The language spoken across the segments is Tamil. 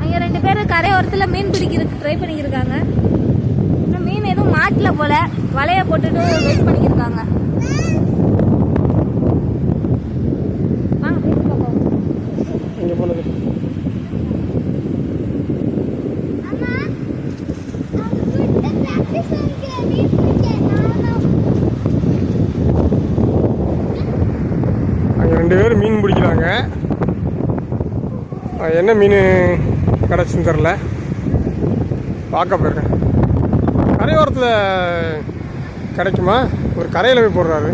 அங்கே 2 பேர் கரையோரத்தில் மீன் பிடிக்கிறதுக்கு ட்ரை பண்ணிக்கிருக்காங்க. இன்னும் மீன் எதுவும் மாட்டல போல, வலையை போட்டுட்டு வெயிட் பண்ணிக்கிருக்காங்க. வாங்க பேசி பார்ப்போம். எங்கே போனது? அங்கே 2 பேர் மீன் பிடிக்கிறாங்க. என்ன மீன் கிடச்சுன்னு தெரில, பார்க்க போயிருக்கேன். கரையோரத்தில் கிடைக்குமா? ஒரு கரையில் போய் போடுறாரு.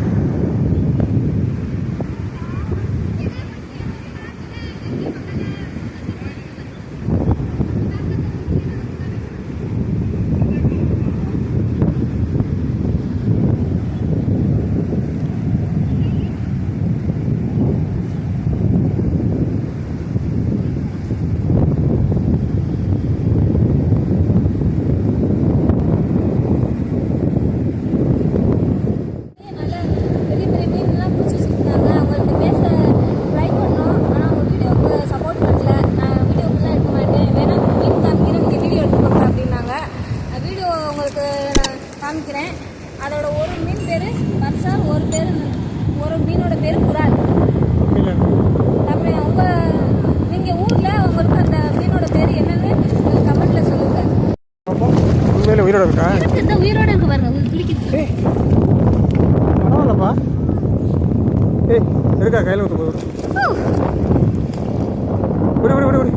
காமிக்கிறேன். அதோட ஒரு மீன் பேர் வர்ஷா, ஒரு மீனோட பேர் குரால். அப்படி நீங்கள் ஊரில் உங்களுக்கு அந்த மீனோட பேர் என்னன்னு கமெண்ட்டில் சொல்லுங்கள். உண்மையில உயிரோட இருக்கா? இந்த உயிரோட இருக்கு பாருங்க, குளிக்குது. பரவாயில்லப்பா. இருக்கா கையில் ஊற்ற போதும். விடு விடு விடு விடு.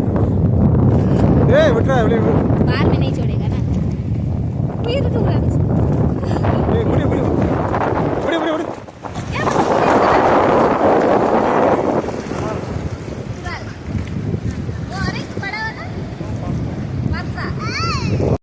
விட்டுறா வெளியே விடு. பார் நினைச்சோடைய உயிருக்கு விடு விடு விடு விடு விடு.